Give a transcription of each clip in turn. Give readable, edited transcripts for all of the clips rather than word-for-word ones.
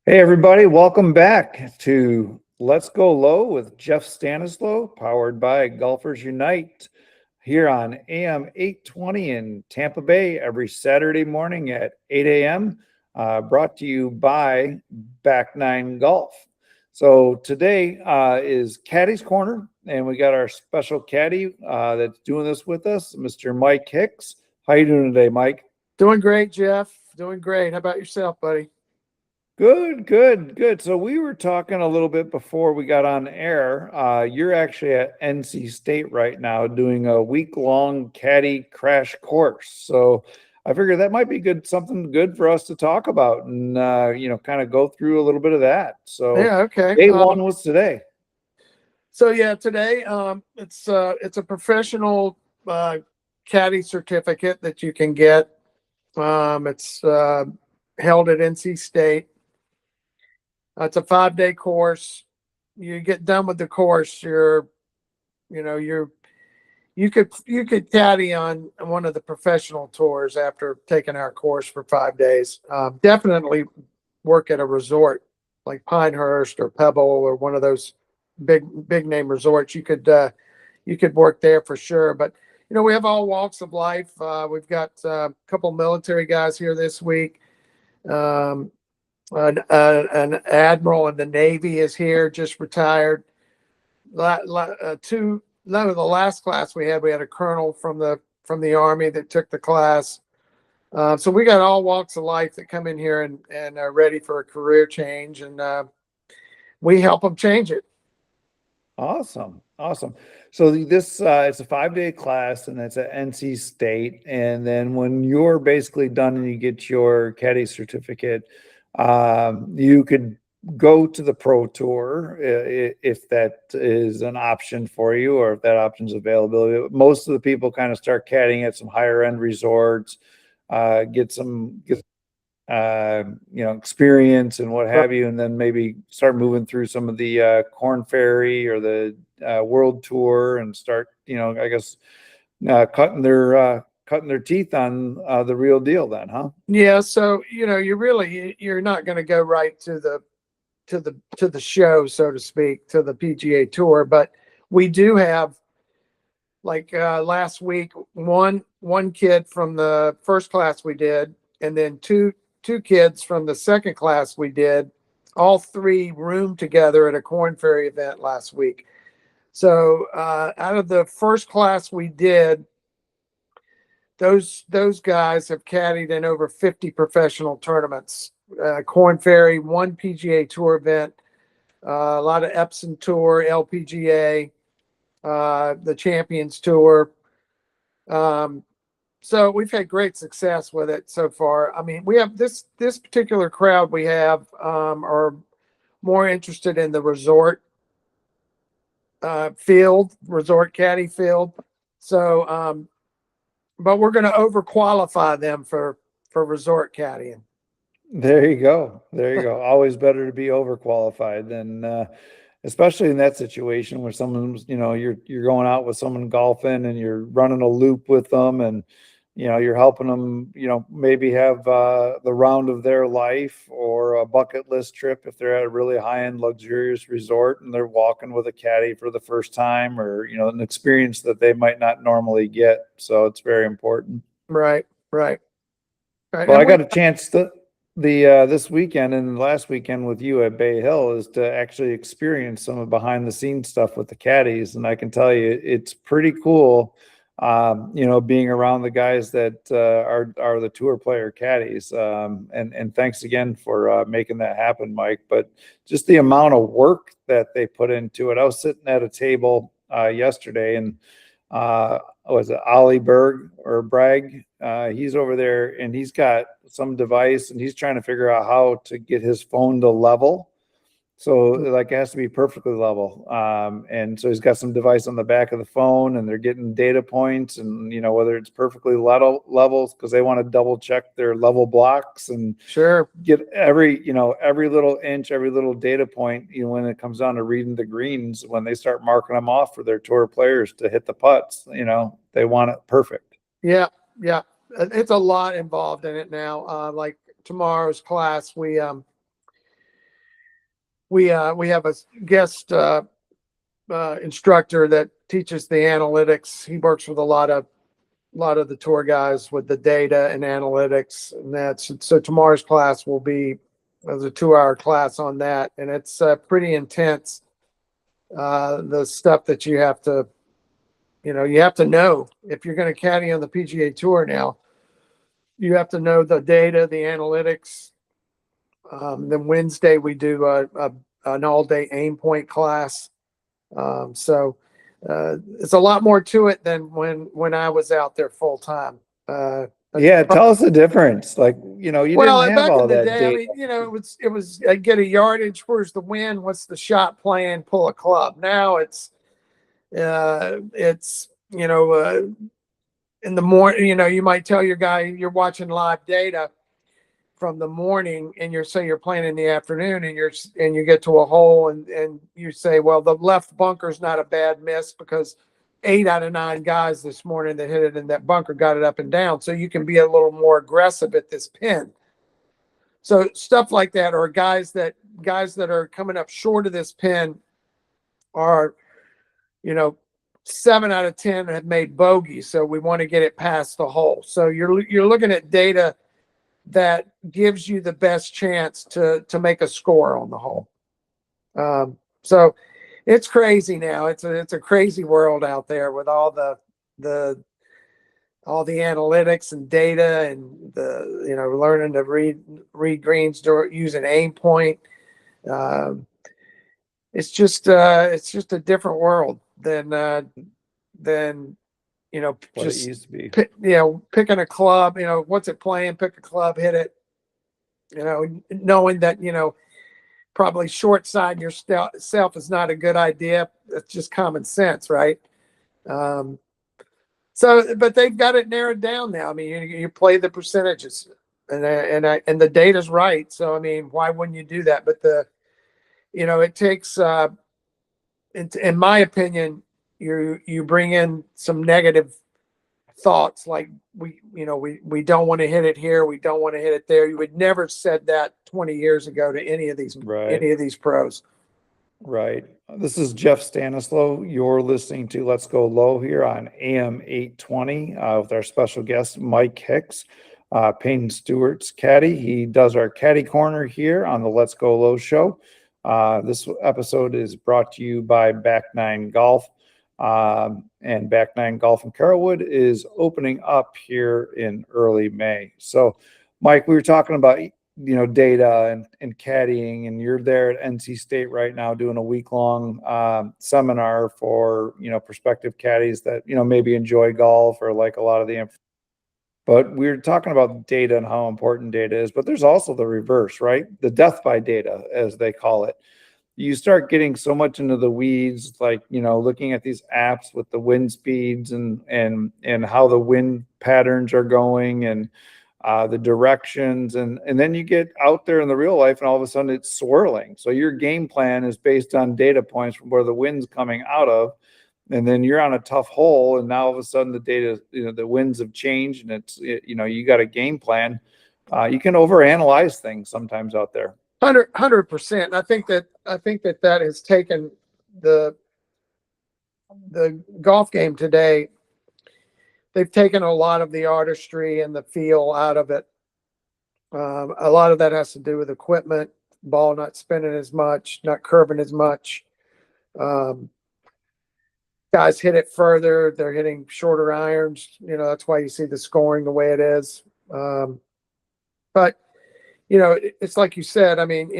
Hey, everybody, welcome back to Let's Go Low with Jeff Stanislow, powered by Golfers Unite, here on AM 820 in Tampa Bay every Saturday morning at 8 a.m., brought to you by Back Nine Golf. So today is Caddy's Corner, and we got our special caddy that's doing this with us, Mr. Mike Hicks. How you doing today, Mike? Doing great, Jeff. Doing great. How about yourself, buddy? Good, good, good. So we were talking a little bit before we got on air. You're actually at NC State right now doing a week-long caddy crash course. So I figured that might be good, something good for us to talk about and kind of go through a little bit of that. So Yeah, okay. day one was today. Today it's a professional caddy certificate that you can get. It's held at NC State. It's a 5-day course. You get done with the course, you could caddy on one of the professional tours after taking our course for 5 days. Definitely work at a resort like Pinehurst or Pebble or one of those big name resorts. You could work there for sure. But we have all walks of life. We've got a couple military guys here this week. An admiral in the Navy is here, just retired. None of the last class we had a colonel from the Army that took the class. So we got all walks of life that come in here and are ready for a career change, and we help them change it. Awesome. Awesome. So this it's a 5-day class and it's at NC State. And then when you're basically done and you get your caddy certificate, you could go to the pro tour if that is an option for you or if that option's available. Most of the people kind of start caddying at some higher end resorts, get experience and what have you, and then maybe start moving through some of the Corn Ferry or the World Tour and start, I guess, cutting their teeth on the real deal. Then, huh? Yeah. So you're not going to go right to the show, so to speak, to the PGA Tour, but we do have, like last week, one kid from the first class we did, and then two kids from the second class we did, all three roomed together at a Corn Ferry event last week. So out of the first class we did, those guys have caddied in over 50 professional tournaments. Corn Ferry, one PGA Tour event, a lot of Epson Tour, LPGA, the Champions Tour. So we've had great success with it so far. I mean, we have this particular crowd we have are more interested in the resort resort caddy field. So, but we're going to overqualify them for resort caddying. There you go. There you go. Always better to be overqualified than, especially in that situation where someone's, you're going out with someone golfing and you're running a loop with them and, you're helping them, maybe have the round of their life or a bucket list trip if they're at a really high-end luxurious resort and they're walking with a caddy for the first time or, an experience that they might not normally get. So it's very important. Right. Well, I got a chance to this weekend and last weekend with you at Bay Hill is to actually experience some of behind the scenes stuff with the caddies. And I can tell you, it's pretty cool, being around the guys that are the tour player caddies. And thanks again for making that happen, Mike. But just the amount of work that they put into it. I was sitting at a table yesterday and was it Ollie Berg or Bragg? He's over there and he's got some device and he's trying to figure out how to get his phone to level. So like it has to be perfectly level. And so he's got some device on the back of the phone and they're getting data points and, whether it's perfectly levels because they want to double check their level blocks and sure get every little inch, every little data point, when it comes down to reading the greens, when they start marking them off for their tour players to hit the putts, they want it perfect. Yeah. Yeah. It's a lot involved in it now. Like tomorrow's class, we have a guest instructor that teaches the analytics. He works with a lot of the tour guys with the data and analytics, and that's so tomorrow's class will be as a 2-hour class on that, and it's pretty intense. The stuff that you have to know if you're going to caddy on the PGA Tour now. You have to know the data, the analytics. Then Wednesday we do an all-day aim point class. So it's a lot more to it than when I was out there full time. Yeah, tell us the difference. Like, you didn't have back all in the that day, data. I mean, it was I get a yardage. Where's the wind? What's the shot plan? Pull a club. Now it's in the morning. You might tell your guy you're watching live data from the morning, and you're playing in the afternoon, and you get to a hole, and you say, well, the left bunker's not a bad miss because 8 out of 9 guys this morning that hit it in that bunker got it up and down. So you can be a little more aggressive at this pin. So stuff like that, or guys that are coming up short of this pin are, 7 out of 10 have made bogey. So we want to get it past the hole. So you're looking at data that gives you the best chance to make a score on the hole. So it's crazy now. It's a crazy world out there with all the analytics and data, and learning to read greens using aim point. It's just a different world than what just it used to be. Picking a club, what's it playing, pick a club, hit it, knowing that, probably short side yourself is not a good idea. It's just common sense, right? But they've got it narrowed down now. I mean, you play the percentages, and the data's right. So, I mean, why wouldn't you do that? But it takes, in my opinion, you bring in some negative thoughts, like we don't want to hit it here, we don't want to hit it there. You would never said that 20 years ago to any of these pros. Right. This is Jeff Stanislow. You're listening to Let's Go Low here on AM 820 with our special guest Mike Hicks, Payne Stewart's caddy. He does our caddy corner here on the Let's Go Low show. This episode is brought to you by Back Nine Golf. And Back Nine Golf in Carrollwood is opening up here in early May. So, Mike, we were talking about data and caddying, and you're there at NC State right now doing a week-long seminar for prospective caddies that maybe enjoy golf or like a lot of the. But we were talking about data and how important data is, but there's also the reverse, right? The death by data, as they call it. You start getting so much into the weeds, like, looking at these apps with the wind speeds and how the wind patterns are going, and the directions. And then you get out there in the real life, and all of a sudden it's swirling. So your game plan is based on data points from where the wind's coming out of. And then you're on a tough hole, and now all of a sudden the data, the winds have changed, and you got a game plan. You can overanalyze things sometimes out there. 100%. I think that has taken the golf game today. They've taken a lot of the artistry and the feel out of it. A lot of that has to do with equipment, ball not spinning as much, not curving as much. Guys hit it further. They're hitting shorter irons. That's why you see the scoring the way it is. But it's like you said. I mean,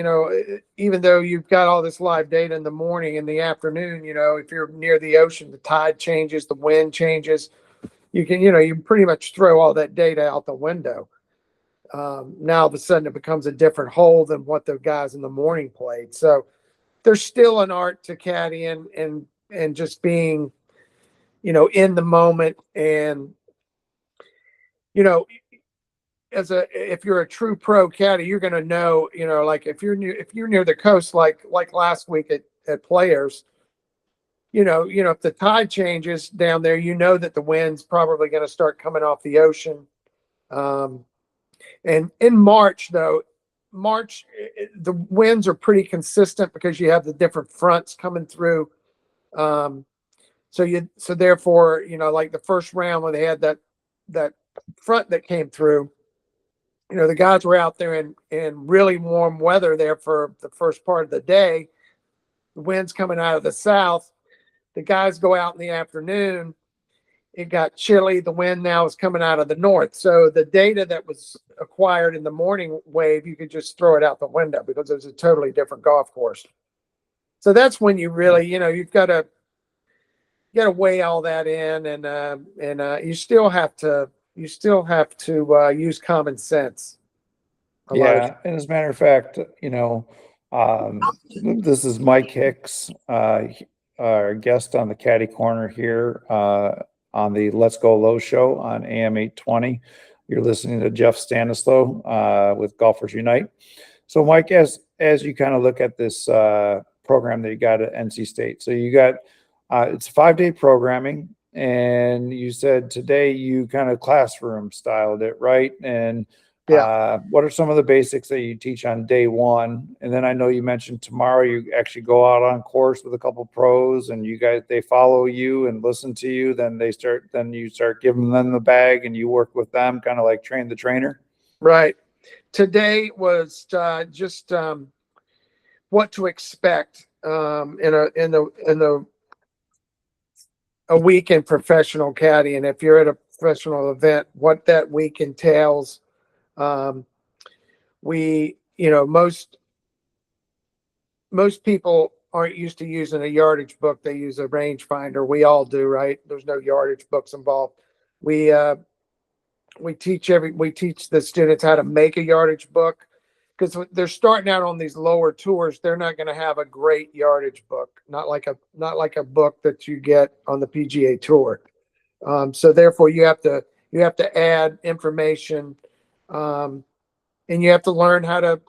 even though you've got all this live data in the morning, in the afternoon, if you're near the ocean, the tide changes, the wind changes. You can, you pretty much throw all that data out the window. Now all of a sudden it becomes a different hole than what the guys in the morning played. So there's still an art to caddying and just being, in the moment. And, if you're a true pro caddy, you're going to know, like if you're near the coast, like last week at Players, if the tide changes down there, that the wind's probably going to start coming off the ocean. And in March, though, the winds are pretty consistent because you have the different fronts coming through. So therefore, like the first round when they had that front that came through, the guys were out there in really warm weather there for the first part of the day. The wind's coming out of the south. The guys go out in the afternoon. It got chilly. The wind now is coming out of the north. So the data that was acquired in the morning wave, you could just throw it out the window because it was a totally different golf course. So that's when you really, you've got to weigh all that in, and you still have to use common sense. Yeah, and as a matter of fact, this is Mike Hicks, our guest on the Caddy Corner here on the Let's Go Low show on AM 820. You're listening to Jeff Stanislaw with Golfers Unite. So, Mike, as you kind of look at this program that you got at NC State, so you got it's 5-day programming, and you said today you kind of classroom styled it, right? And Yeah. what are some of the basics that you teach on day one? And then I know you mentioned tomorrow you actually go out on course with a couple pros, and they follow you and listen to you. Then you start giving them the bag, and you work with them, kind of like train the trainer. Right. Today was just what to expect in a week in professional caddy, and if you're at a professional event, what that week entails. Most people aren't used to using a yardage book. They use a rangefinder. We all do, right? There's no yardage books involved. We teach the students how to make a yardage book, because they're starting out on these lower tours. They're not going to have a great yardage book, not like a book that you get on the PGA Tour. So therefore, you have to add information, and you have to learn how to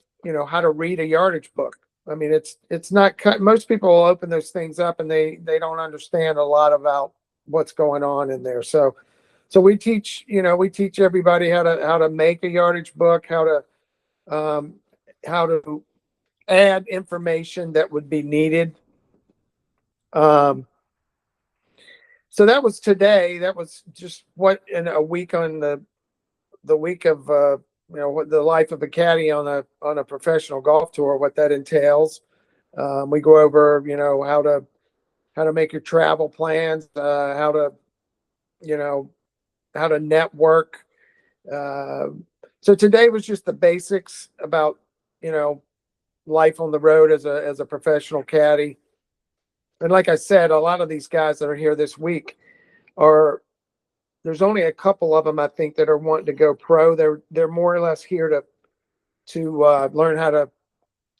read a yardage book. I mean, it's not most people will open those things up and they don't understand a lot about what's going on in there. So we teach everybody how to make a yardage book, how to add information that would be needed. So that was today. That was just what in a week on the week of what the life of a caddy on a professional golf tour, what that entails. We go over how to make your travel plans, how to network. So today was just the basics about life on the road as a professional caddy. And like I said, a lot of these guys that are here this week there's only a couple of them, I think, that are wanting to go pro. They're more or less here to learn how to.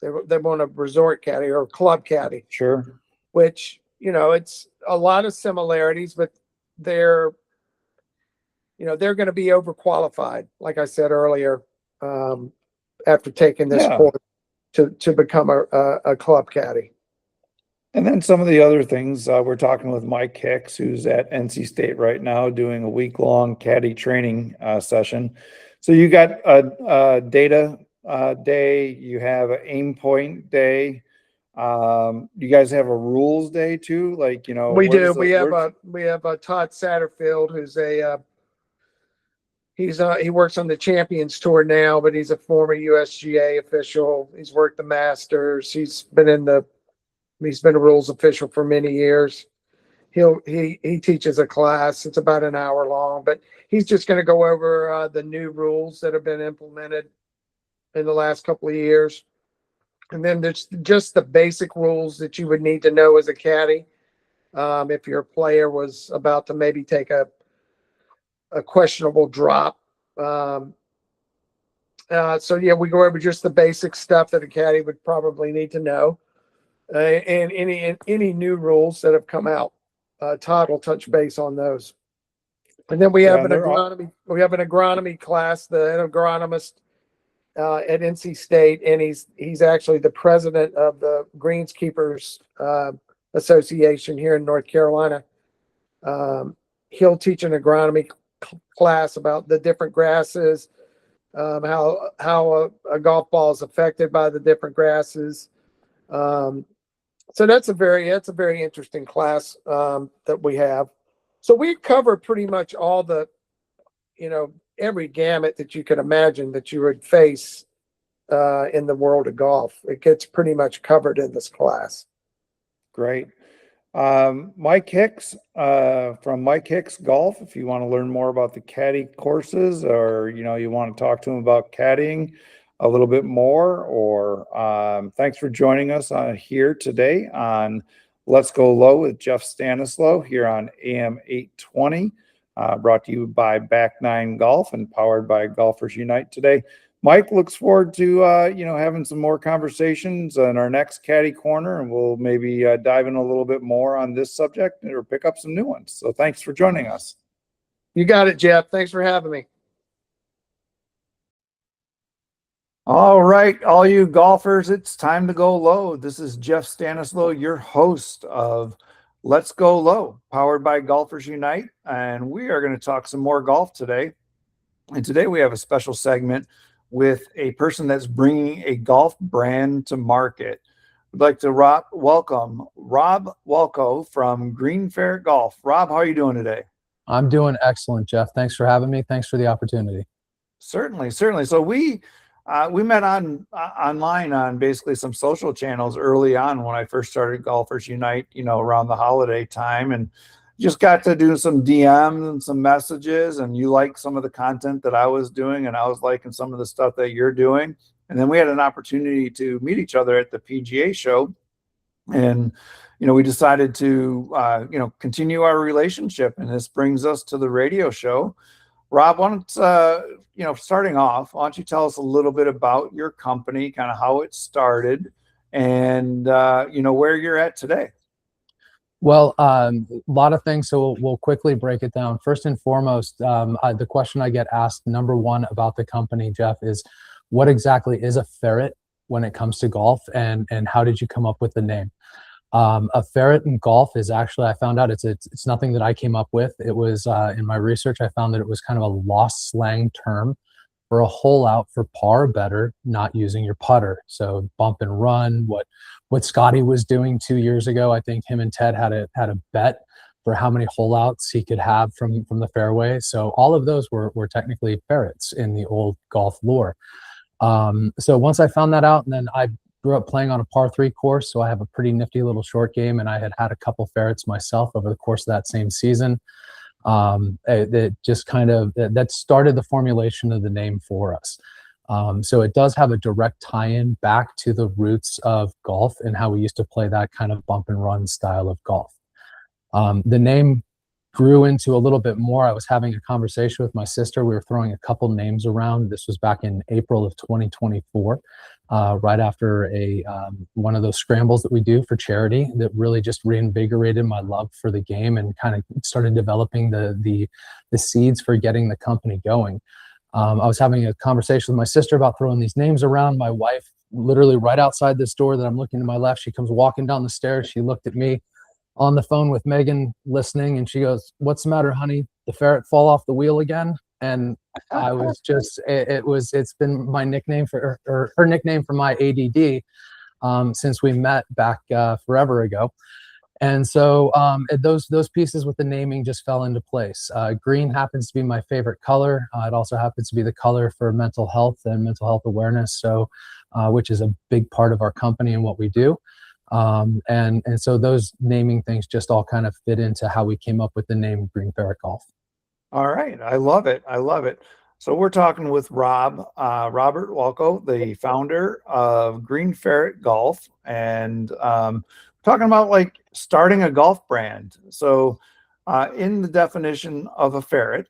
They want a resort caddy or a club caddy. Sure. Which it's a lot of similarities, but they're going to be overqualified, like I said earlier, after taking this course to become a club caddy. And then some of the other things, we're talking with Mike Hicks, who's at NC State right now doing a week-long caddy training session. So you got a data day, you have an aim point day. You guys have a rules day too? Like, we do. We have Todd Satterfield, who's he works on the Champions Tour now, but he's a former USGA official. He's worked the Masters. He's been a rules official for many years. He teaches a class. It's about an hour long, but he's just going to go over the new rules that have been implemented in the last couple of years. And then there's just the basic rules that you would need to know as a caddy. If your player was about to maybe take a questionable drop. So yeah, we go over just the basic stuff that a caddy would probably need to know. And any new rules that have come out, Todd will touch base on those. And then we have an agronomy class, the agronomist at NC State, and he's actually the president of the Greenskeepers Association here in North Carolina. He'll teach an agronomy class about the different grasses, how a golf ball is affected by the different grasses. So that's a very interesting class that we have. So we cover pretty much all the, every gamut that you could imagine that you would face in the world of golf. It gets pretty much covered in this class. Great. Mike Hicks from Mike Hicks Golf. If you want to learn more about the caddy courses, or you want to talk to him about caddying a little bit more, or thanks for joining us here today on Let's Go Low with Jeff Stanislaw here on AM 820, brought to you by Back Nine Golf and powered by Golfers Unite today. Mike looks forward to having some more conversations in our next caddy corner, and we'll maybe dive in a little bit more on this subject or pick up some new ones. So thanks for joining us. You got it, Jeff. Thanks for having me. All right, all you golfers, it's time to go low. This is Jeff Stanislaw, your host of Let's Go Low, powered by Golfers Unite, and we are going to talk some more golf today. And today we have a special segment with a person that's bringing a golf brand to market. I'd like to welcome Rob Walco from Green Ferret Golf. Rob, how are you doing today? I'm doing excellent, Jeff. Thanks for having me. Thanks for the opportunity. Certainly. So we met online on basically some social channels early on when I first started Golfers Unite, around the holiday time, and just got to do some DMs and some messages, and you liked some of the content that I was doing, and I was liking some of the stuff that you're doing. And then we had an opportunity to meet each other at the PGA show. And, we decided to, continue our relationship. And this brings us to the radio show. Rob, why don't, starting off, why don't you tell us a little bit about your company, kind of how it started, and, where you're at today? Well, a lot of things, so we'll quickly break it down. First and foremost, the question I get asked, number one, about the company, Jeff, is what exactly is a ferret when it comes to golf, and how did you come up with the name? A ferret in golf is actually, I found out it's nothing that I came up with. It was in my research, I found that it was kind of a lost slang term for a hole out for par better, not using your putter. So bump and run, what Scotty was doing 2 years ago. I think him and Ted had a bet for how many hole outs he could have from the fairway. So all of those were technically ferrets in the old golf lore. So once I found that out, and then I grew up playing on a par 3 course, so I have a pretty nifty little short game, and I had a couple ferrets myself over the course of that same season. That just kind of that started the formulation of the name for us. So it does have a direct tie-in back to the roots of golf and how we used to play that kind of bump and run style of golf. The name grew into a little bit more. I was having a conversation with my sister. We were throwing a couple names around. This was back in April of 2024, right after one of those scrambles that we do for charity that really just reinvigorated my love for the game and kind of started developing the seeds for getting the company going. I was having a conversation with my sister about throwing these names around. My wife, literally right outside this door that I'm looking to my left, she comes walking down the stairs. She looked at me on the phone with Megan listening, and she goes, "What's the matter, honey? The ferret fall off the wheel again?" And I was just, it's been my nickname or her nickname for my ADD since we met back forever ago. And so those pieces with the naming just fell into place. Green happens to be my favorite color. It also happens to be the color for mental health and mental health awareness, so which is a big part of our company and what we do. And so those naming things just all kind of fit into how we came up with the name Green Ferret Golf. All right. I love it. So we're talking with Robert Walco, the founder of Green Ferret Golf, and talking about like starting a golf brand. So in the definition of a ferret,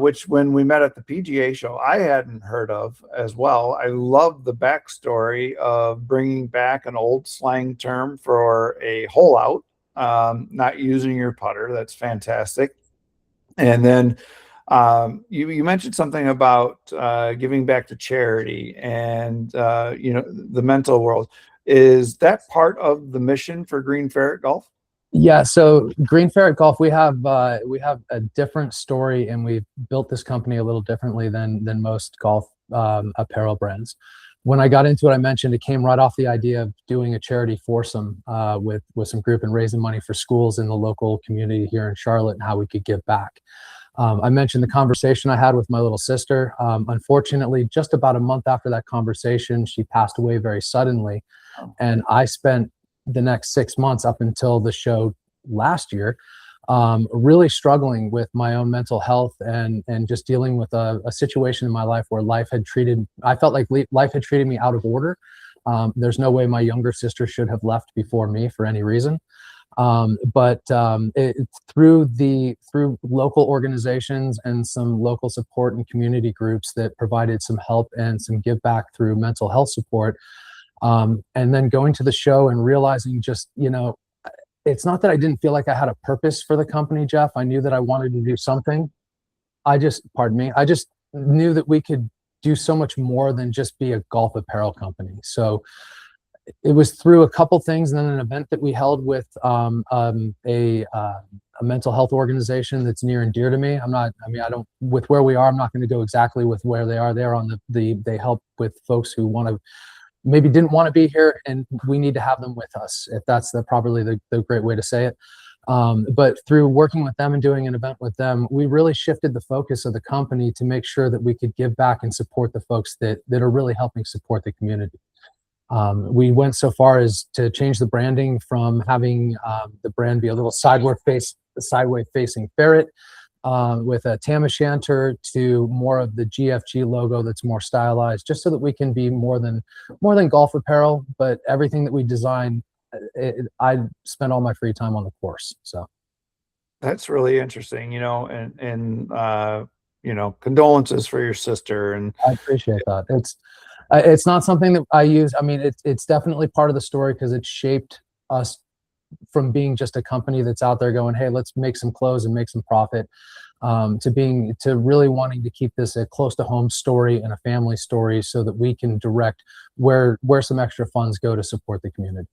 which when we met at the PGA show, I hadn't heard of as well. I love the backstory of bringing back an old slang term for a hole out, not using your putter. That's fantastic. And then you mentioned something about giving back to charity and the mental world. Is that part of the mission for Green Ferret Golf? Yeah, so Green Ferret Golf, we have a different story, and we've built this company a little differently than most golf apparel brands. When I got into it, I mentioned it came right off the idea of doing a charity foursome with some group and raising money for schools in the local community here in Charlotte and how we could give back. I mentioned the conversation I had with my little sister. Unfortunately, just about a month after that conversation, she passed away very suddenly. And I spent the next 6 months up until the show last year really struggling with my own mental health and just dealing with a situation in my life where I felt like life had treated me out of order. There's no way my younger sister should have left before me for any reason. But through local organizations and some local support and community groups that provided some help and some give back through mental health support, and then going to the show and realizing just, it's not that I didn't feel like I had a purpose for the company, Jeff. I knew that I wanted to do something. I just knew that we could do so much more than just be a golf apparel company. So it was through a couple things, and then an event that we held with a mental health organization that's near and dear to me. With where we are, I'm not going to go exactly with where they are. They're on they help with folks who maybe didn't want to be here, and we need to have them with us, if that's probably the great way to say it. But through working with them and doing an event with them, we really shifted the focus of the company to make sure that we could give back and support the folks that are really helping support the community. We went so far as to change the branding from having the brand be a little sideways facing ferret with a tam o' shanter to more of the GFG logo that's more stylized, just so that we can be more than golf apparel. But everything that we design, I spend all my free time on the course. So that's really interesting, and condolences for your sister. And I appreciate that. It's not something that I use. I mean, it's definitely part of the story because it shaped us from being just a company that's out there going, hey, let's make some clothes and make some profit, to really wanting to keep this a close to home story and a family story so that we can direct where some extra funds go to support the community.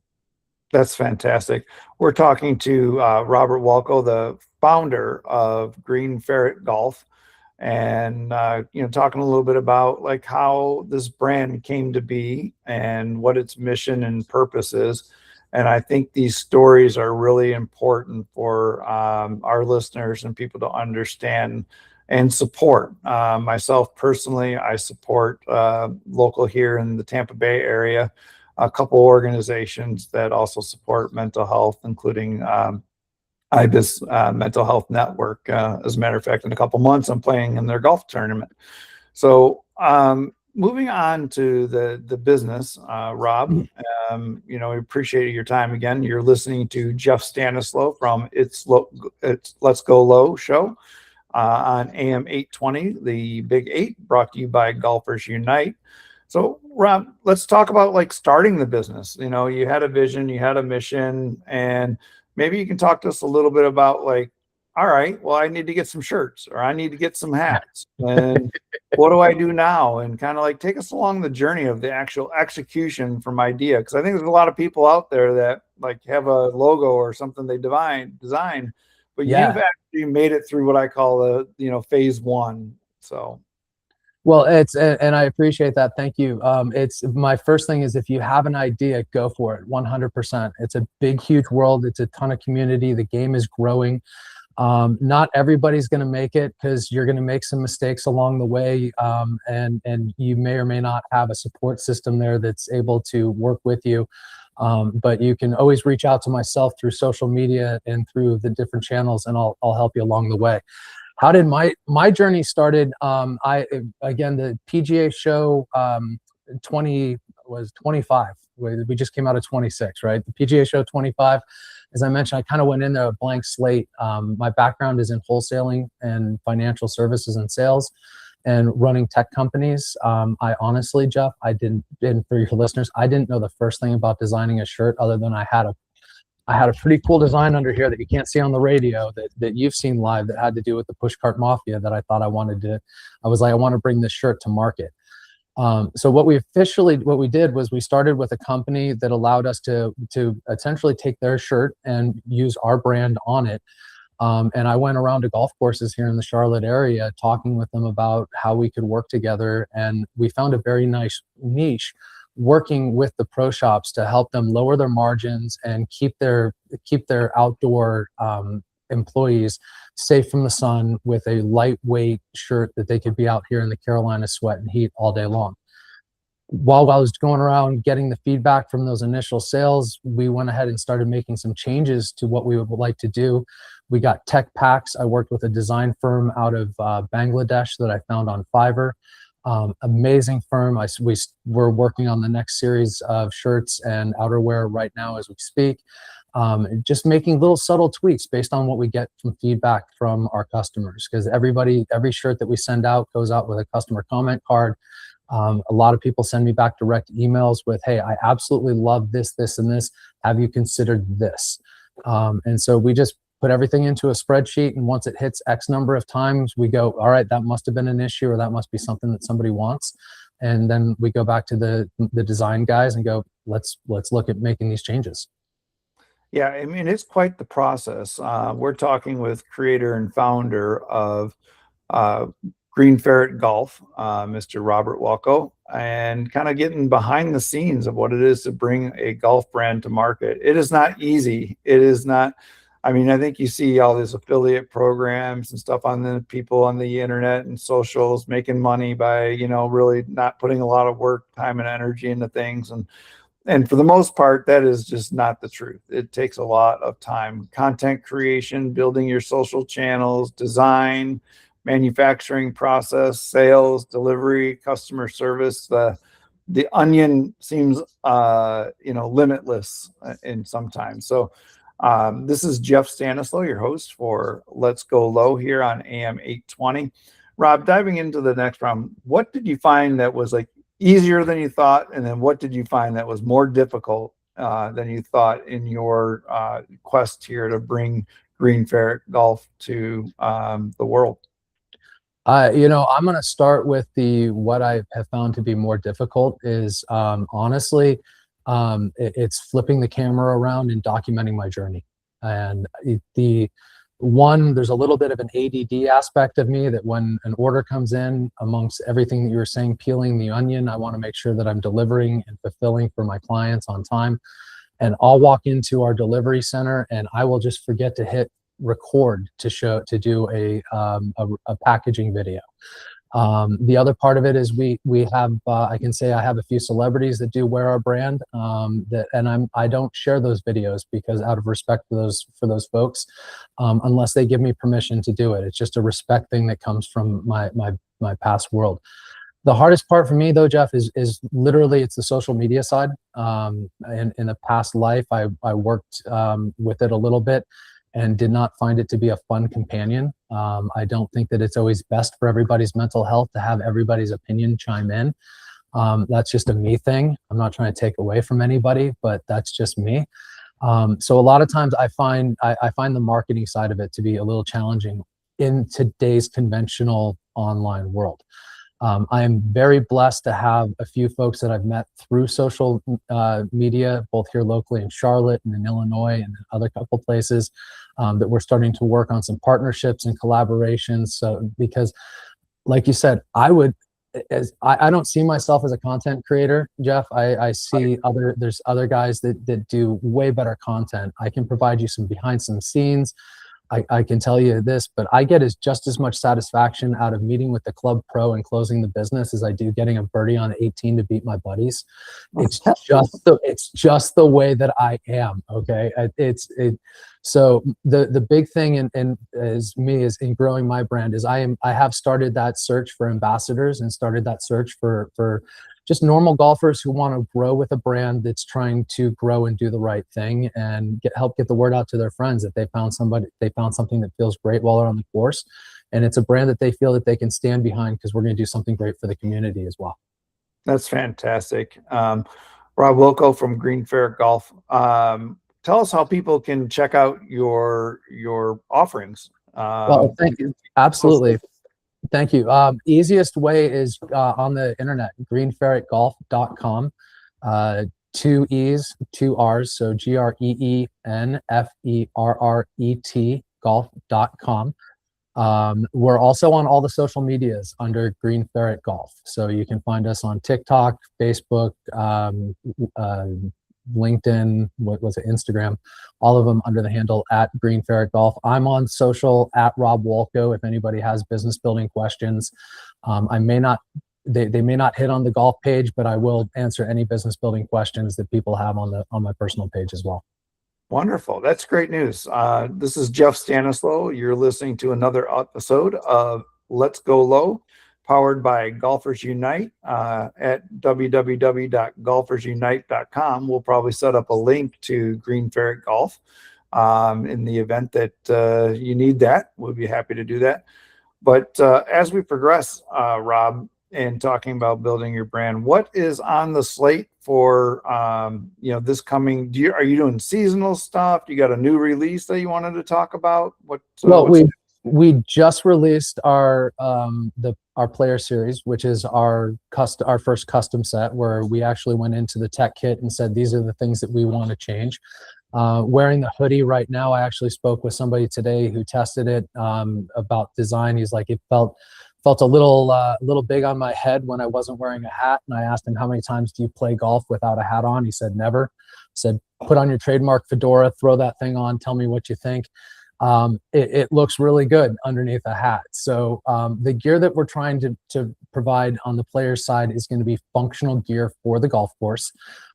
That's fantastic. We're talking to Robert Walco, the founder of Green Ferret Golf, and talking a little bit about like how this brand came to be and what its mission and purpose is. And I think these stories are really important for our listeners and people to understand and support. Myself personally, I support local here in the Tampa Bay area, a couple organizations that also support mental health, including IBIS Mental Health Network. As a matter of fact, in a couple months, I'm playing in their golf tournament. So moving on to the business, Rob, we appreciate your time again. You're listening to Jeff Stanislow from It's Let's Go Low show on AM 820, the Big 8, brought to you by Golfers Unite. So Rob, let's talk about like starting the business. You had a vision, you had a mission, and maybe you can talk to us a little bit about like, all right, well, I need to get some shirts or I need to get some hats, and what do I do now? And kind of like take us along the journey of the actual execution from idea. Cause I think there's a lot of people out there that like have a logo or something they design, but you've actually made it through what I call phase one. So. Well, and I appreciate that. Thank you. It's my first thing is if you have an idea, go for it 100%. It's a big, huge world. It's a ton of community. The game is growing. Not everybody's going to make it because you're going to make some mistakes along the way. And you may or may not have a support system there that's able to work with you. But you can always reach out to myself through social media and through the different channels, and I'll help you along the way. How did my journey started? The PGA show 25. We just came out of 26, right? The PGA show 25. As I mentioned, I kind of went in there a blank slate. My background is in wholesaling and financial services and sales and running tech companies. I honestly, Jeff, and for your listeners, I didn't know the first thing about designing a shirt other than I had a pretty cool design under here that you can't see on the radio that you've seen live that had to do with the Pushcart Mafia that I thought I want to bring this shirt to market. So what we did was we started with a company that allowed us to essentially take their shirt and use our brand on it. And I went around to golf courses here in the Charlotte area, talking with them about how we could work together. And we found a very nice niche working with the pro shops to help them lower their margins and keep their outdoor employees safe from the sun with a lightweight shirt that they could be out here in the Carolina sweat and heat all day long. While I was going around getting the feedback from those initial sales, we went ahead and started making some changes to what we would like to do. We got tech packs. I worked with a design firm out of Bangladesh that I found on Fiverr. Amazing firm. We're working on the next series of shirts and outerwear right now as we speak. Just making little subtle tweaks based on what we get from feedback from our customers, because every shirt that we send out goes out with a customer comment card. A lot of people send me back direct emails with, hey, I absolutely love this, this, and this. Have you considered this? And so we just put everything into a spreadsheet. And once it hits X number of times, we go, all right, that must have been an issue, or that must be something that somebody wants. And then we go back to the design guys and go, let's look at making these changes. Yeah, I mean, it's quite the process. We're talking with creator and founder of Green Ferret Golf, Mr. Robert Walco, and kind of getting behind the scenes of what it is to bring a golf brand to market. It is not easy. It is not, I mean, I think you see all these affiliate programs and stuff on the people on the internet and socials making money by, really not putting a lot of work, time, and energy into things. And for the most part, that is just not the truth. It takes a lot of time, content creation, building your social channels, design, manufacturing process, sales, delivery, customer service. The onion seems, limitless in sometimes. So this is Jeff Stanislaw, your host for Let's Go Low here on AM 820. Rob, diving into the next round, what did you find that was like easier than you thought? And then what did you find that was more difficult than you thought in your quest here to bring Green Ferret Golf to the world? I'm going to start with what I have found to be more difficult is honestly, it's flipping the camera around and documenting my journey. And there's a little bit of an ADD aspect of me that when an order comes in, amongst everything that you were saying, peeling the onion, I want to make sure that I'm delivering and fulfilling for my clients on time. And I'll walk into our delivery center and I will just forget to hit record to do a packaging video. The other part of it is we have I can say I have a few celebrities that do wear our brand I don't share those videos because out of respect for those folks, unless they give me permission to do it. It's just a respect thing that comes from my past world. The hardest part for me though, Jeff, is literally it's the social media side. In a past life, I worked with it a little bit and did not find it to be a fun companion. I don't think that it's always best for everybody's mental health to have everybody's opinion chime in. That's just a me thing. I'm not trying to take away from anybody, but that's just me. So a lot of times I find the marketing side of it to be a little challenging in today's conventional online world. I am very blessed to have a few folks that I've met through social media, both here locally in Charlotte and in Illinois and other couple places, that we're starting to work on some partnerships and collaborations. So, because like you said, I don't see myself as a content creator, Jeff. I see there's other guys that do way better content. I can provide you some behind some scenes. I can tell you this, but I get just as much satisfaction out of meeting with the club pro and closing the business as I do getting a birdie on 18 to beat my buddies. It's just the way that I am. Okay. So the big thing in growing my brand is I have started that search for ambassadors and started that search for just normal golfers who want to grow with a brand that's trying to grow and do the right thing and help get the word out to their friends that they found something that feels great while they're on the course. And it's a brand that they feel that they can stand behind because we're going to do something great for the community as well. That's fantastic. Rob Wilco from Green Ferret Golf. Tell us how people can check out your offerings. Well, thank you. Absolutely. Thank you. Easiest way is on the internet, greenferretgolf.com. 2 E's, 2 R's. So GREENFERRET greenferretgolf.com. We're also on all the social medias under Green Ferret Golf. So you can find us on TikTok, Facebook, LinkedIn, what was it, Instagram, all of them under the handle at Green Ferret Golf. I'm on social at Rob Walco if anybody has business building questions. I may not, they may not hit on the golf page, but I will answer any business building questions that people have on my personal page as well. Wonderful. That's great news. This is Jeff Stanislaw. You're listening to another episode of Let's Go Low, powered by Golfers Unite at www.golfersunite.com. We'll probably set up a link to Green Ferret Golf in the event that you need that. We'll be happy to do that. But as we progress, Rob, in talking about building your brand, what is on the slate for this coming? Are you doing seasonal stuff? You got a new release that you wanted to talk about? We just released our player series, which is our first custom set, where we actually went into the tech kit and said these are the things that we want to change. Wearing the hoodie right now, I actually spoke with somebody today who tested it about design. He's like, it felt a little big on my head when I wasn't wearing a hat. And I asked him, how many times do you play golf without a hat on? He said, never. I said, put on your trademark fedora, throw that thing on, tell me what you think. It looks really good underneath a hat. So the gear that we're trying to provide on the player side is going to be functional gear for the golf course.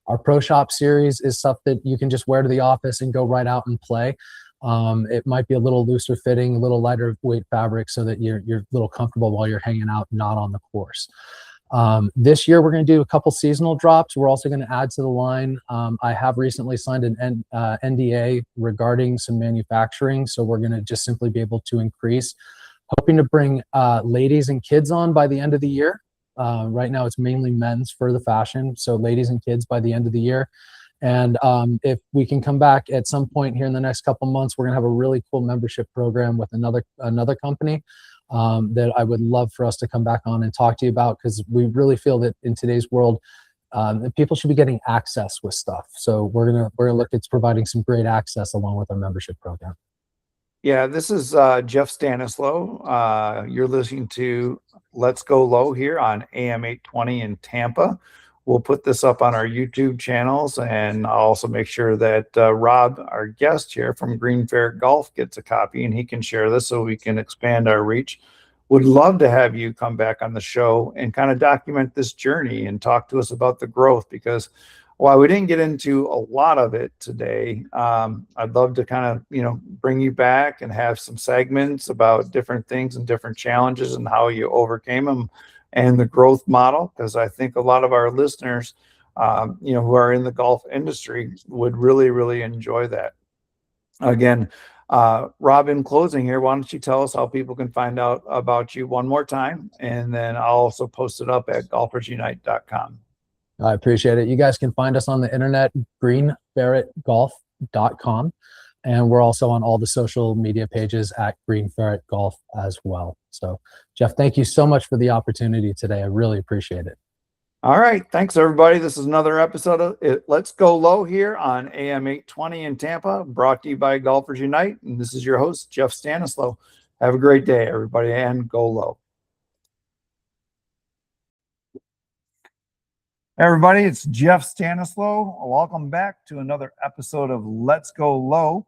Our Pro Shop series is stuff that you can just wear to the office and go right out and play. It might be a little looser fitting, a little lighter weight fabric so that you're a little comfortable while you're hanging out, not on the course. This year, we're going to do a couple seasonal drops. We're also going to add to the line. I have recently signed an NDA regarding some manufacturing. So we're going to just simply be able to increase, hoping to bring ladies and kids on by the end of the year. Right now, it's mainly men's for the fashion. So ladies and kids by the end of the year. And if we can come back at some point here in the next couple months, we're going to have a really cool membership program with another company that I would love for us to come back on and talk to you about, because we really feel that in today's world, that people should be getting access with stuff. So we're gonna look at providing some great access along with our membership program. Yeah, this is Jeff Stanislaw. You're listening to Let's Go Low here on AM 820 in Tampa. We'll put this up on our YouTube channels, and I'll also make sure that Rob, our guest here from Green Ferret Golf, gets a copy and he can share this so we can expand our reach. Would love to have you come back on the show and kind of document this journey and talk to us about the growth, because while we didn't get into a lot of it today, I'd love to kind of, bring you back and have some segments about different things and different challenges and how you overcame them and the growth model, because I think a lot of our listeners, who are in the golf industry would really, really enjoy that. Again, Rob, in closing here, why don't you tell us how people can find out about you one more time, and then I'll also post it up at golfersunite.com. I appreciate it. You guys can find us on the internet, greenferretgolf.com. And we're also on all the social media pages at Green Ferret Golf as well. So, Jeff, thank you so much for the opportunity today. I really appreciate it. All right. Thanks, everybody. This is another episode of Let's Go Low here on AM 820 in Tampa, brought to you by Golfers Unite. And this is your host, Jeff Stanislaw. Have a great day, everybody, and go low. Everybody, it's Jeff Stanislaw. Welcome back to another episode of Let's Go Low,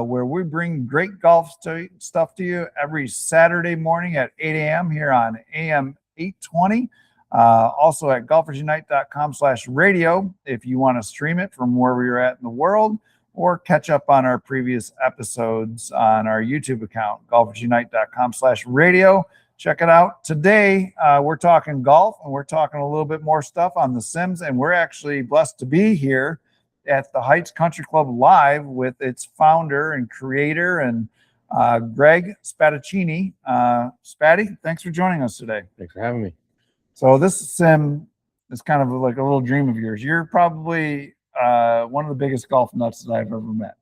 where we bring great golf stuff to you every Saturday morning at 8 a.m. here on AM 820. Also at golfersunite.com/radio if you want to stream it from wherever you're at in the world, or catch up on our previous episodes on our YouTube account, golfersunite.com/radio. Check it out. Today, we're talking golf, and we're talking a little bit more stuff on the Sims, and we're actually blessed to be here at the Heights Country Club Live with its founder and creator, and Greg Spadaccini. Spatty, thanks for joining us today. Thanks for having me. So this sim is kind of like a little dream of yours. You're probably one of the biggest golf nuts that I've ever met.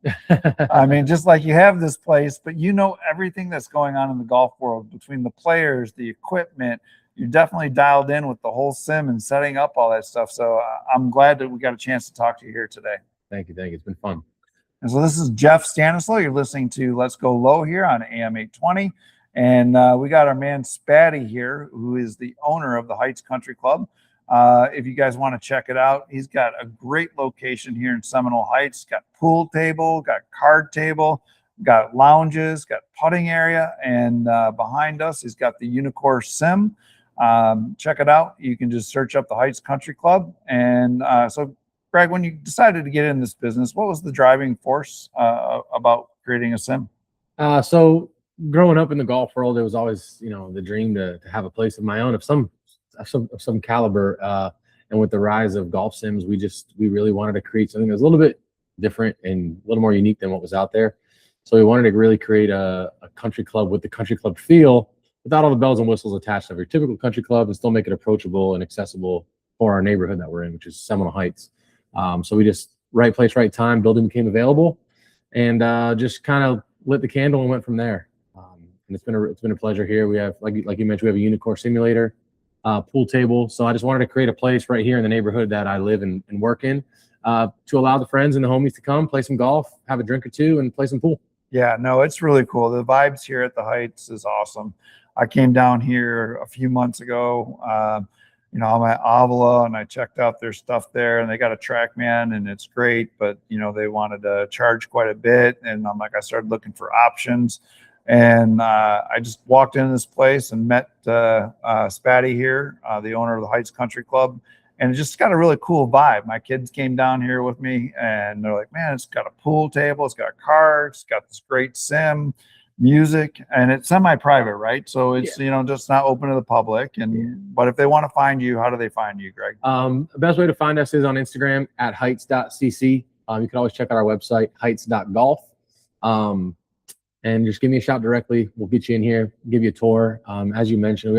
I mean, just like you have this place, but you know everything that's going on in the golf world, between the players, the equipment. You're definitely dialed in with the whole sim and setting up all that stuff. So I'm glad that we got a chance to talk to you here today. Thank you. It's been fun. And so this is Jeff Stanislaw. You're listening to Let's Go Low here on AM 820. And we got our man Spatty here, who is the owner of the Heights Country Club. If you guys want to check it out, he's got a great location here in Seminole Heights. Got pool table, got card table, got lounges, got putting area, and behind us, he's got the Unicore Sim. Check it out. You can just search up the Heights Country Club. And so, Greg, when you decided to get in this business, what was the driving force about creating a sim? So growing up in the golf world, it was always, the dream to have a place of my own of some caliber. And with the rise of golf sims, we really wanted to create something that was a little bit different and a little more unique than what was out there. So we wanted to really create a country club with the country club feel, without all the bells and whistles attached to every typical country club, and still make it approachable and accessible for our neighborhood that we're in, which is Seminole Heights. So we just, right place, right time, building became available, and just kind of lit the candle and went from there. And it's been a pleasure here. We have, like you mentioned, we have a Unicore simulator, pool table. So I just wanted to create a place right here in the neighborhood that I live and work in, to allow the friends and the homies to come play some golf, have a drink or two, and play some pool. Yeah, no, it's really cool. The vibes here at the Heights is awesome. I came down here a few months ago. I'm at Avila, and I checked out their stuff there, and they got a TrackMan, and it's great, but they wanted to charge quite a bit, and I started looking for options, and I just walked into this place and met Spatty here, the owner of the Heights Country Club, and it just got a really cool vibe. My kids came down here with me, and they're like, man, it's got a pool table, it's got cards, it's got this great sim, music, and it's semi-private, right? So it's just not open to the public. But if they want to find you, how do they find you, Greg? The best way to find us is on Instagram at heights.cc. You can always check out our website, heights.golf, and just give me a shout directly. We'll get you in here, give you a tour. As you mentioned,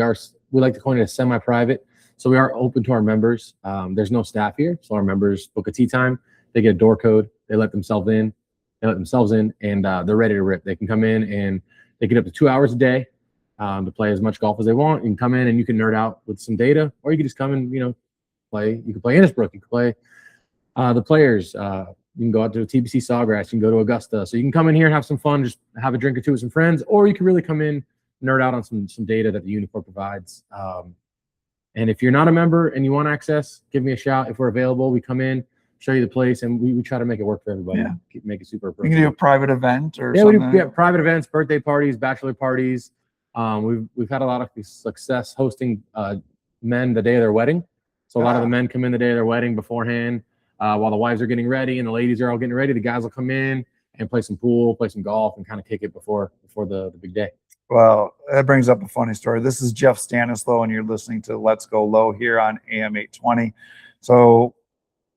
we like to coin it a semi-private, so we are open to our members. There's no staff here, so our members book a tee time, they get a door code, they let themselves in, and they're ready to rip. They can come in and they get up to 2 hours a day to play as much golf as they want. You can come in and you can nerd out with some data, or you can just come and play. You can play Innisbrook, you can play the Players. You can go out to TBC Sawgrass, you can go to Augusta. So you can come in here and have some fun, just have a drink or two with some friends, or you can really come in, nerd out on some data that the Unicore provides. And if you're not a member and you want access, give me a shout. If we're available, we come in, show you the place, and we try to make it work for everybody. Yeah. Make it super You approachable. can do a private event or Yeah, something. we do private events, birthday parties, bachelor parties. We've had a lot of success hosting men the day of their wedding. So a lot of the men come in the day of their wedding beforehand, while the wives are getting ready and the ladies are all getting ready. The guys will come in and play some pool, play some golf, and kind of kick it before the big day. Well, that brings up a funny story. This is Jeff Stanislaw, and you're listening to Let's Go Low here on AM 820. So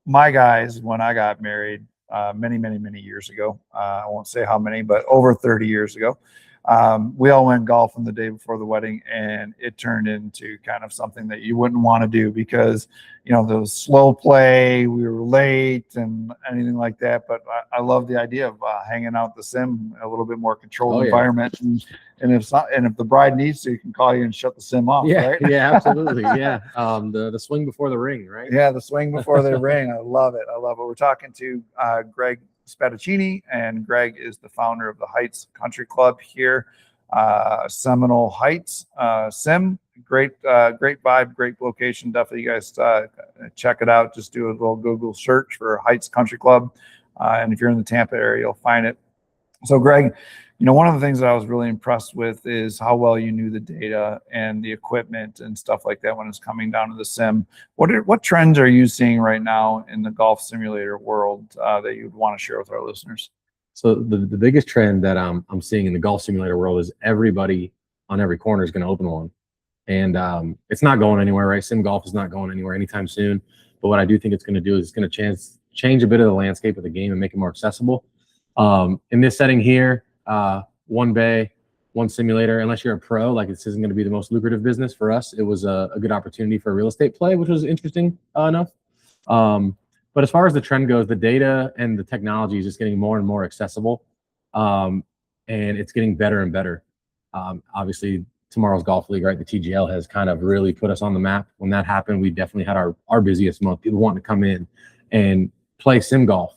my guys, when I got married many years ago, I won't say how many, but over 30 years ago, we all went golfing the day before the wedding, and it turned into kind of something that you wouldn't want to do because, there was slow play, we were late and anything like that. But I love the idea of hanging out the sim, a little bit more controlled environment. And if the bride needs to, you can call you and shut the sim off. Yeah, right? yeah, absolutely. Yeah. The swing before the ring, right? Yeah, the swing before the ring. I love it. We're talking to Greg Spadaccini, and Greg is the founder of the Heights Country Club here, Seminole Heights. Sim, great vibe, great location. Definitely, you guys check it out. Just do a little Google search for Heights Country Club, and if you're in the Tampa area, you'll find it. So, Greg, one of the things that I was really impressed with is how well you knew the data and the equipment and stuff like that when it's coming down to the sim. What trends are you seeing right now in the golf simulator world that you'd want to share with our listeners? So the biggest trend that I'm seeing in the golf simulator world is everybody on every corner is going to open one, and it's not going anywhere, right? Sim golf is not going anywhere anytime soon. But what I do think it's going to do is it's going to change a bit of the landscape of the game and make it more accessible. In this setting here, one bay, one simulator, unless you're a pro, like this isn't going to be the most lucrative business for us. It was a good opportunity for a real estate play, which was interesting enough. But as far as the trend goes, the data and the technology is just getting more and more accessible. And it's getting better and better. Obviously, tomorrow's golf league, right? The TGL has kind of really put us on the map. When that happened, we definitely had our busiest month. People wanting to come in and play sim golf.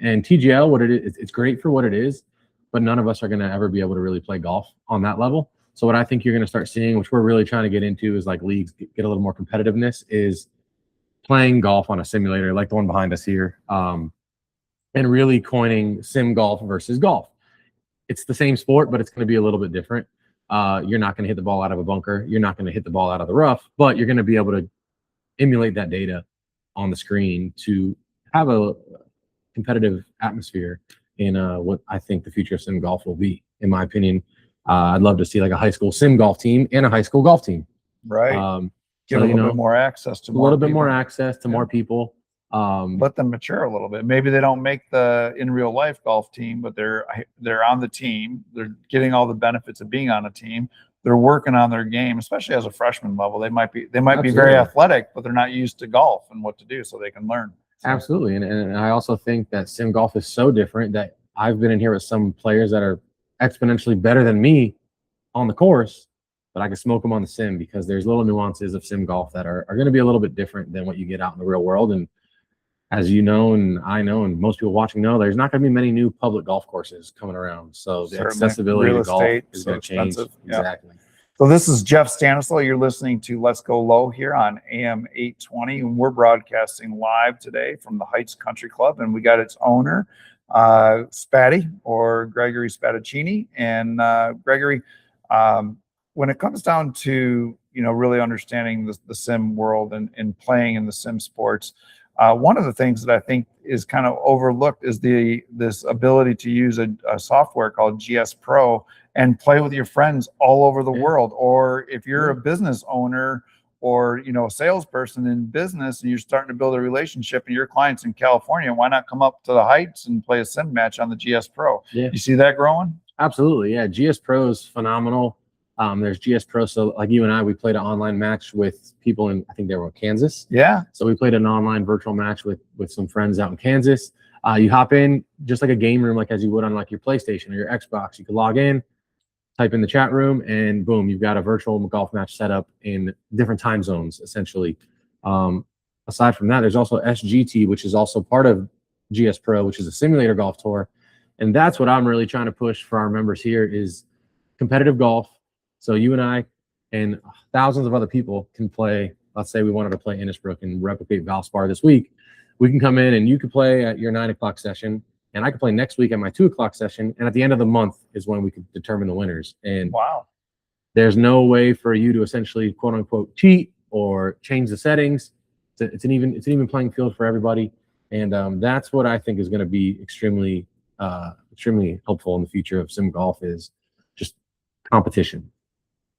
And TGL, what it is, it's great for what it is, but none of us are going to ever be able to really play golf on that level. So what I think you're going to start seeing, which we're really trying to get into, is like leagues get a little more competitiveness, is playing golf on a simulator like the one behind us here, and really coining sim golf versus golf. It's the same sport, but it's going to be a little bit different. You're not going to hit the ball out of a bunker. You're not going to hit the ball out of the rough, but you're going to be able to emulate that data on the screen to have a competitive atmosphere in what I think the future of sim golf will be. In my opinion, I'd love to see like a high school sim golf team and a high school golf team. Right. Give So, a little bit more access to a little bit people. more access to more people. Let them mature a little bit. Maybe they don't make the in real life golf team, but they're on the team. They're getting all the benefits of being on a team. They're working on their game, especially as a freshman level. They might be very Absolutely. athletic, but they're not used to golf and what to do, so they can learn. So, Absolutely. And I also think that sim golf is so different that I've been in here with some players that are exponentially better than me on the course, but I can smoke them on the sim because there's little nuances of sim golf that are going to be a little bit different than what you get out in the real world. And as you know, and I know, and most people watching know, there's not going to be many new public golf courses coming around. So the certainly. accessibility Real to golf estate, is so going to change. expensive. Yeah. Exactly. So this is Jeff Stanislaw. You're listening to Let's Go Low here on AM 820, and we're broadcasting live today from the Heights Country Club, and we got its owner, Spatty, or Gregory Spadaccini. And Gregory, when it comes down to really understanding the sim world and playing in the sim sports, one of the things that I think is kind of overlooked is this ability to use a software called GS Pro and play with your friends all over the world. Or if you're a business owner or a salesperson in business and you're starting to build a relationship and your clients in California, why not come up to the Heights and play a sim match on the GS Pro? Yeah. You see that growing? Absolutely. Yeah. GS Pro is phenomenal. There's GS Pro. So like you and I, we played an online match with people in, I think they were in Kansas. Yeah. So we played an online virtual match with some friends out in Kansas. You hop in just like a game room, like as you would on like your PlayStation or your Xbox. You could log in, type in the chat room, and boom, you've got a virtual golf match set up in different time zones, essentially. Aside from that, there's also SGT, which is also part of GS Pro, which is a simulator golf tour. And that's what I'm really trying to push for our members here is competitive golf. So you and I and thousands of other people can play. Let's say we wanted to play Innisbrook and replicate Valspar this week. We can come in and you can play at your 9 o'clock session, and I can play next week at my 2 o'clock session. And at the end of the month is when we could determine the winners. And wow, there's no way for you to essentially quote unquote cheat or change the settings. It's an even playing field for everybody. And that's what I think is going to be extremely helpful in the future of sim golf is just competition.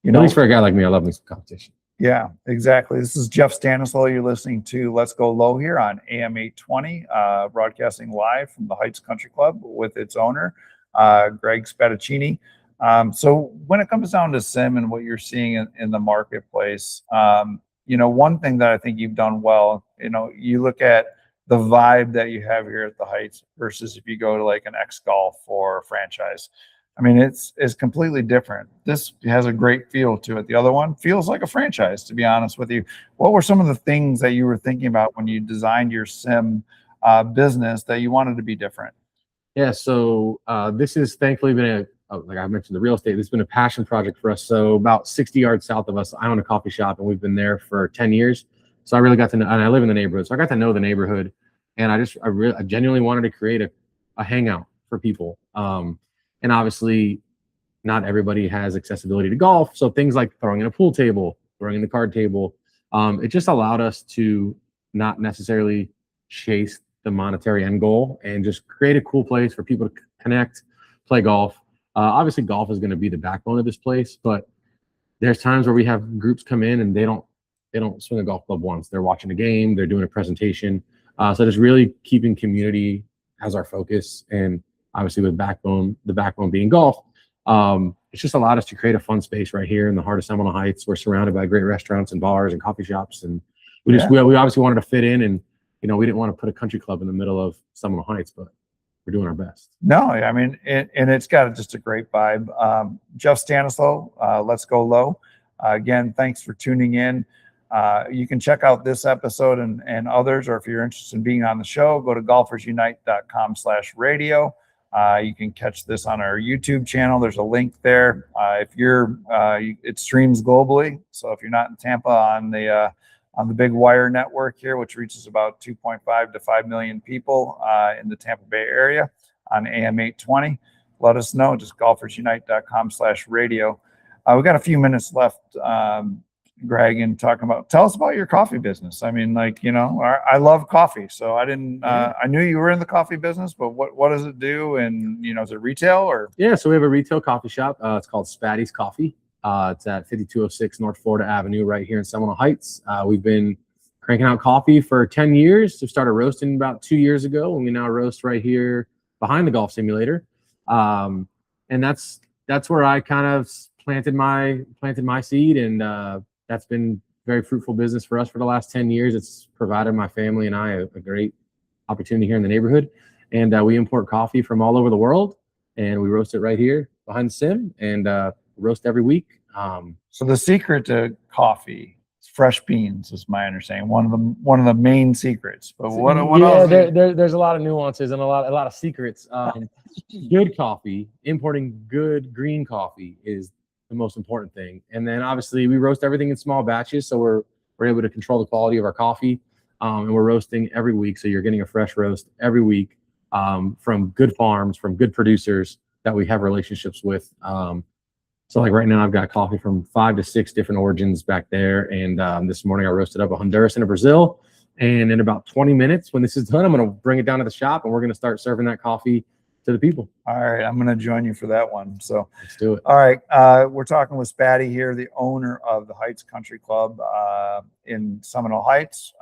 At least for a guy like me, I love me some competition. Yeah, exactly. This is Jeff Stanislaw. You're listening to Let's Go Low here on AM 820, broadcasting live from the Heights Country Club with its owner, Greg Spadaccini. So when it comes down to sim and what you're seeing in the marketplace, one thing that I think you've done well, you look at the vibe that you have here at the Heights versus if you go to like an X Golf or a franchise. I mean, it's completely different. This has a great feel to it. The other one feels like a franchise, to be honest with you. What were some of the things that you were thinking about when you designed your sim business that you wanted to be different? Yeah, so this has thankfully been like I mentioned, the real estate. This has been a passion project for us. So about 60 yards south of us, I own a coffee shop, and we've been there for 10 years. So I really got to know, and I live in the neighborhood, so I got to know the neighborhood, and I genuinely wanted to create a hangout for people. And obviously, not everybody has accessibility to golf. So things like throwing in a pool table, throwing in the card table, it just allowed us to not necessarily chase the monetary end goal and just create a cool place for people to connect, play golf. Obviously, golf is going to be the backbone of this place, but there's times where we have groups come in and they don't swing a golf club once. They're watching a game, they're doing a presentation. So just really keeping community as our focus, and obviously with the backbone being golf, it's just allowed us to create a fun space right here in the heart of Seminole Heights. We're surrounded by great restaurants and bars and coffee shops, and we obviously wanted to fit in, and we didn't want to put a country club in the middle of Seminole Heights, but we're doing our best. No, I mean, and it's got just a great vibe. Jeff Stanislaw, Let's Go Low. Again, thanks for tuning in. You can check out this episode and others, or if you're interested in being on the show, go to golfersunite.com/radio. You can catch this on our YouTube channel. There's a link there. If you're, it streams globally. So if you're not in Tampa on the big wire network here, which reaches about 2.5 to 5 million people in the Tampa Bay area on AM 820, let us know. Just golfersunite.com/radio. We've got a few minutes left, Greg, and tell us about your coffee business. I mean, like, you know, I love coffee, so I didn't, I knew you were in the coffee business, but what does it do? And, you know, is it retail or? Yeah, so we have a retail coffee shop. It's called Spatty's Coffee. It's at 5206 North Florida Avenue right here in Seminole Heights. We've been cranking out coffee for 10 years. We started roasting about 2 years ago, and we now roast right here behind the golf simulator. And that's where I kind of planted my seed, and that's been very fruitful business for us for the last 10 years. It's provided my family and I a great opportunity here in the neighborhood. And we import coffee from all over the world, and we roast it right here behind the sim, and roast every week. So the secret to coffee is fresh beans, is my understanding. One of the main secrets. But what else? There's a lot of nuances and a lot of secrets. Good coffee, importing good green coffee is the most important thing. And then obviously we roast everything in small batches, so we're able to control the quality of our coffee. And we're roasting every week, so you're getting a fresh roast every week from good farms, from good producers that we have relationships with. So like right now I've got coffee from 5 to 6 different origins back there. And this morning I roasted up a Honduras and a Brazil. And in about 20 minutes, when this is done, I'm going to bring it down to the shop, and we're going to start serving that coffee to the people. All right, I'm going to join you for that one. So let's do it. All right, we're talking with Spatty here, the owner of the Heights Country Club in Seminole Heights.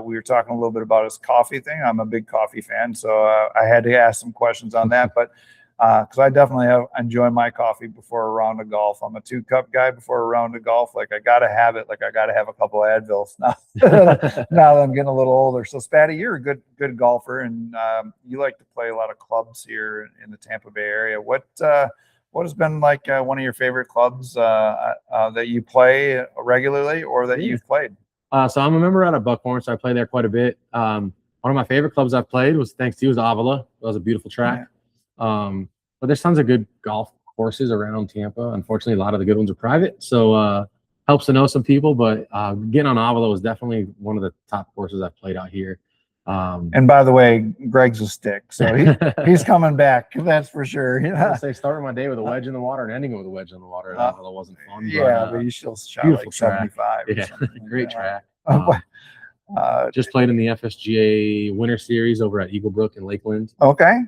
We were talking a little bit about his coffee thing. I'm a big coffee fan, so I had to ask some questions on that. But because I definitely enjoy my coffee before a round of golf. I'm a 2-cup guy before a round of golf. Like I got to have it. Like I got to have a couple of Advils now. Now that I'm getting a little older. So Spatty, you're a good golfer, and you like to play a lot of clubs here in the Tampa Bay area. What has been like one of your favorite clubs that you play regularly or that you've played? So I'm a member out of Buckhorn, so I play there quite a bit. One of my favorite clubs I've played was, thanks to you, was Avila. It was a beautiful track. Yeah. But there's tons of good golf courses around Tampa. Unfortunately, a lot of the good ones are private, so helps to know some people. But getting on Avila was definitely one of the top courses I've played out here. And by the way, Greg's a stick, so he's coming back. That's for sure. Yeah. I say starting my day with a wedge in the water and ending with a wedge in the water. That wasn't fun. But you still shot like 75. Yeah, great track. Just played in the FSGA Winter Series over at Eagle Brook in Lakeland. Okay.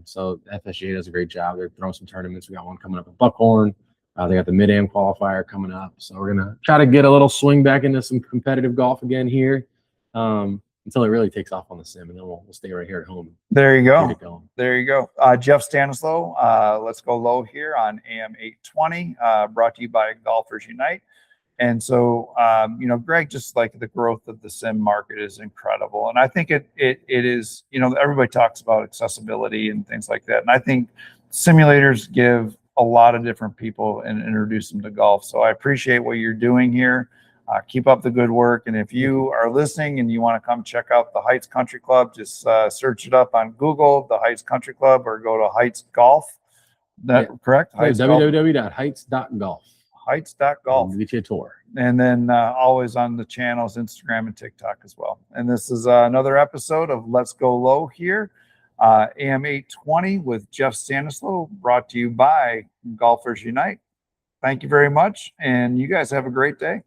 So FSGA does a great job. They're throwing some tournaments. We got one coming up at Buckhorn. They got the Mid-Am qualifier coming up. So we're going to try to get a little swing back into some competitive golf again here until it really takes off on the sim, and then we'll stay right here at home. There you go. There you go. Jeff Stanislaw, Let's Go Low here on AM 820, brought to you by Golfers Unite. And so, you know, Greg, just like the growth of the sim market is incredible. And I think it is, you know, everybody talks about accessibility and things like that. And I think simulators give a lot of different people and introduce them to golf. So I appreciate what you're doing here. Keep up the good work. And if you are listening and you want to come check out the Heights Country Club, just search it up on Google, the Heights Country Club, or go to Heights Golf. Correct? www.heights.golf. Heights.golf. Get you a tour. And then always on the channels, Instagram and TikTok as well. And this is another episode of Let's Go Low here, AM 820 with Jeff Stanislaw, brought to you by Golfers Unite. Thank you very much. And you guys have a great day.